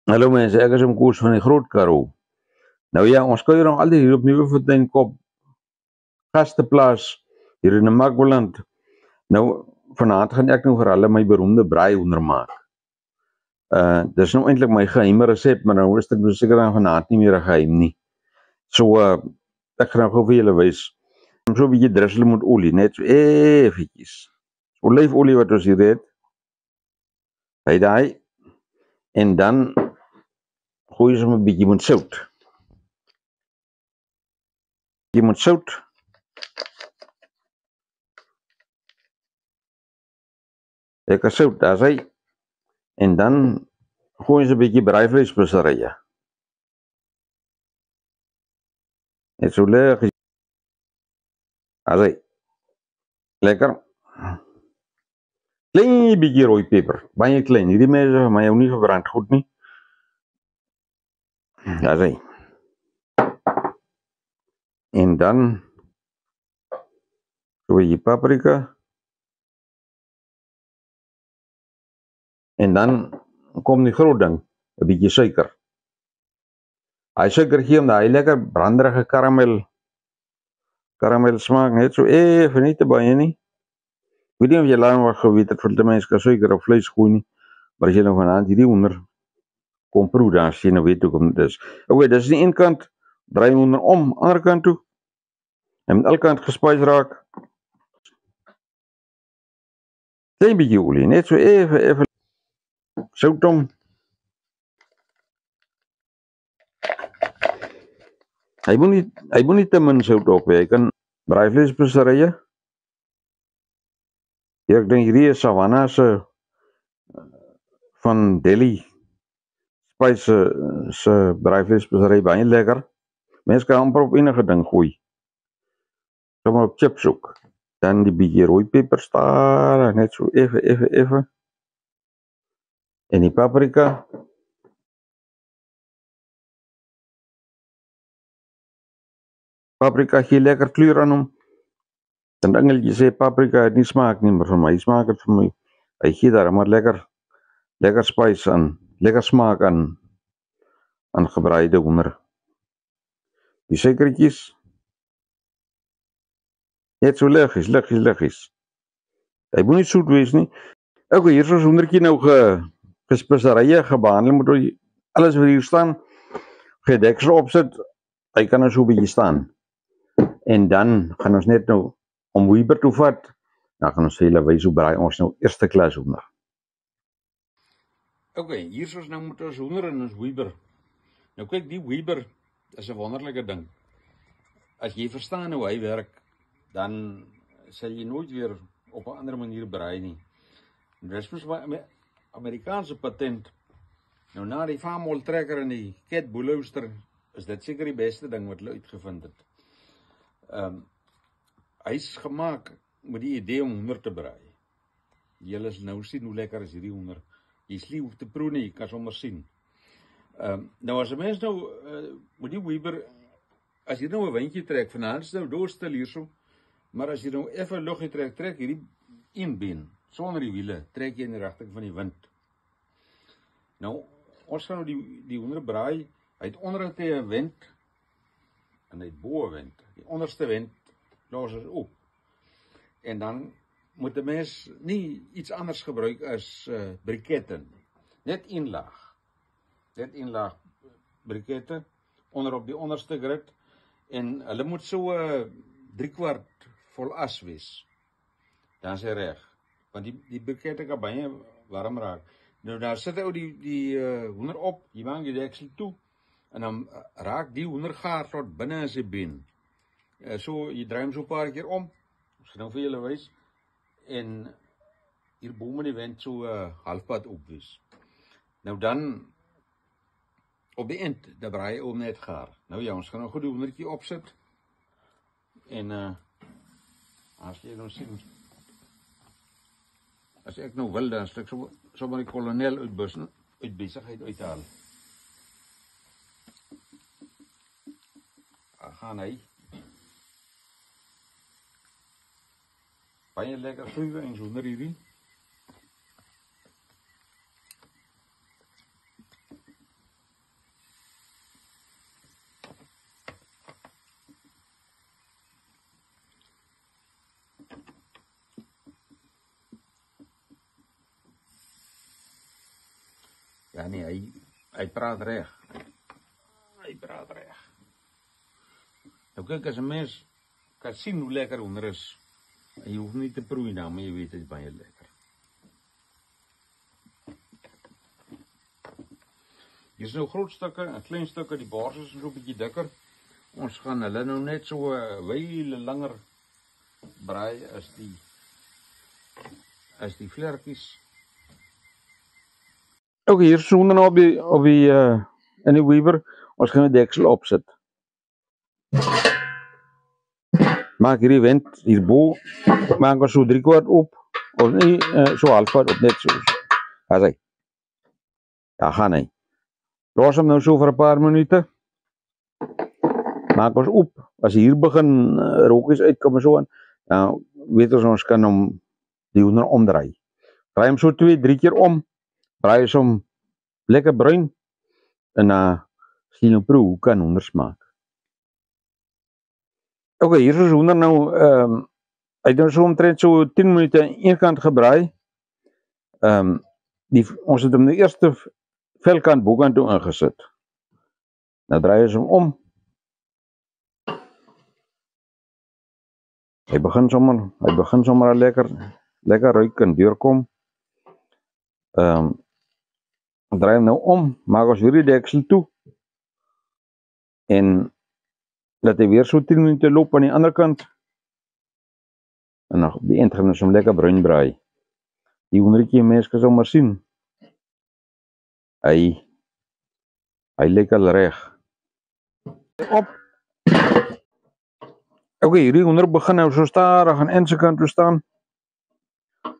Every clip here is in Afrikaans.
Hallo mensen, ek is om Koos van die Groot Karoo. Nou ja, ons kuier nog altyd hier op Nieuwefontein Kop, gasteplaas hier in Namakwaland. Nou, vanaand gaan ek nou vir hulle my beroemde braaihoender maak. Dis nou eintlik my geheime resep, maar nou is dit nou seker dan vanaand nie meer 'n geheim nie. So, ek gaan nou gou vir julle wys. So 'n bietjie drussel met olie, net so effetjies. Olyfolie wat ons hier het. Hy daai. En dan gooi ons 'n bietjie met sout. Jy moet sout. Lekker sout, daar's hy. En dan gooi ons 'n bietjie braaivleisspeserye. Net so lekker. Daar's hy. Lekker. Klein bietjie rooi peper, baie klein. Hierdie mense van my hou nie verbrand goed nie. Daar's hy. En dan gooi jy paprika. En dan kom die groot ding, 'n bietjie suiker. Hy suiker gee hom daai lekker branderige karamel smaak, net so effe, nie te baie nie. Ek weet nie of jy laat wat geweet het vir die mense kan suiker op vleis gooi nie, maar as jy nou vanaand hierdie hoender kom proe, dan sien jy nou weet hoekom dit is. Okay, dis die een kant, draai hoender om, ander kant toe. En met elke kant gespice raak. Klein bietjie olie, net so effe sout hom. Hy moet nie te min sout op hê. Hy kan braaivleisspeserye. Ja, ek dink hierdie is Savannah se van Delhi se braaivleisspeserye baie lekker. Mense kan amper op enige ding gooi. Sommer op chips ook. Dan die bietjie rooi peper stadig, net so effe. En die paprika. Paprika gee lekker kleur aan hom. Dan dingetjie sê paprika het nie smaak nie, maar vir my smaak dit vir my. Hy gee daar maar lekker spice aan, lekker smaak aan gebraaide hoender. Die suikertjies. Net so liggies. Hy moet nie soet wees nie. Okay, hier is ons hoendertjie nou gespeserye gebehandel met alles wat hier staan. Gedeksel opsit. Hy kan nou so 'n bietjie staan. En dan gaan ons net nou om Weber toe vat. Dan gaan ons vir julle wys hoe braai ons nou eerste klas hoender. Okay, hier is ons nou met ons hoender en ons Weber. Nou kyk, die Weber is 'n wonderlike ding. As jy verstaan hoe hy werk, dan sal jy nooit weer op 'n ander manier braai nie. Dis mos my Amerikaanse patent. Nou na die farmhol trekker en die cat bullrooster is dit seker die beste ding wat hulle uitgevind het. Hy's gemaak met die idee om hoender te braai. Julle nou sien hoe lekker is hierdie hoender. Jy slie hoef te proe nie, jy kan sommer sien. Nou as 'n mens nou met die Weber, as jy nou 'n windjie trek, vanaand is nou doodstil hierso, maar as jy nou effe luggie trek hierdie een been sonder die wiele, trek jy in die rigting van die wind. Nou, ons gaan nou die hoender braai. Hy het onderkant 'n wend en hy het bo 'n wend. Die onderste wend los ons op. En dan moet 'n mens nie iets anders gebruik as brikette. Net een laag brikette onder op die onderste grit, en hulle moet so 3/4 vol as wees. Dan is hy reg. Want die brikette kan baie warm raak. Nou daar sit ou die hoender op, jy maak die deksel toe, en dan raak die hoender gaar tot binne in sy been. So jy draai hom so 'n paar keer om. Ek gaan nou vir julle wys. En hier bo met die wend so halfpad op wees. Nou dan op die eind, dan braai hy om net gaar. Nou ja, ons gaan nou goed die hoendertjie opsit. En as jy nou sien, as ek nou wil, dan sal ek sommer die kolonel uit besigheid uithaal. Gaan hy. Baie lekker vloeie en hoender hierdie. Ja nee, hy praat reg. Hy praat reg. Nou kyk, as 'n mens kan sien hoe lekker hoender is, en jy hoef nie te proei nou, maar jy weet dit is baie lekker. Hier is nou groot stukke en klein stukke, die bors is so 'n bietjie dikker. Ons gaan hulle nou net so 'n wyle langer braai as die vlerkies. Ook hier is hoender nou op die in die weaver. Ons gaan die deksel opsit. Maak hierdie vent hierbo, maak ons so 3/4 op, of nie, so halfpad op, net so. As hy. Ja, gaan hy. Los hom nou so vir 'n paar minute. Maak ons op. As hy hier begin rokies uitkom en so aan, nou weet ons kan hom die hoender omdraai. Draai hom so 2-3 keer om, braai hom lekker bruin, en sien nou proe, hoe kan hoender smaak. Ok, hier is hoender nou, hy het nou so omtrent so 10 minute aan een kant gebraai. Ons het hom die eerste velkant bokant toe ingesit. Nou draai ons hom om. Hy begin sommer al lekker ruik en deurkom. Draai hom nou om, maak ons weer die deksel toe. En laat hy weer so 10 minute loop aan die ander kant. En dan op die eind gaan ons hom lekker bruin braai. Die hoendertjie mens kan sommer sien. Hy lyk al reg. Op. Ok, hierdie hoender begin nou so stadig aan een se kant toe staan.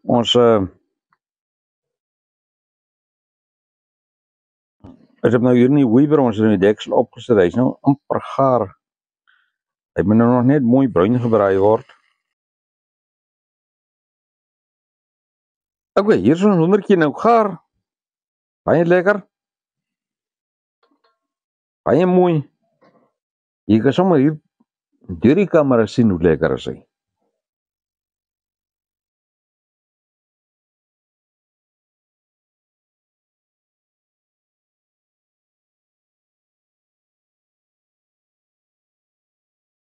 Ons is op nou hier in die weaver, ons het in die deksel opgesit. Hy is nou amper gaar. Hy moet nou nog net mooi bruin gebraai word. Ok, hier is ons hoendertjie nou gaar. Baie lekker. Baie mooi. Jy kan sommer hier deur die kamera sien hoe lekker is hy.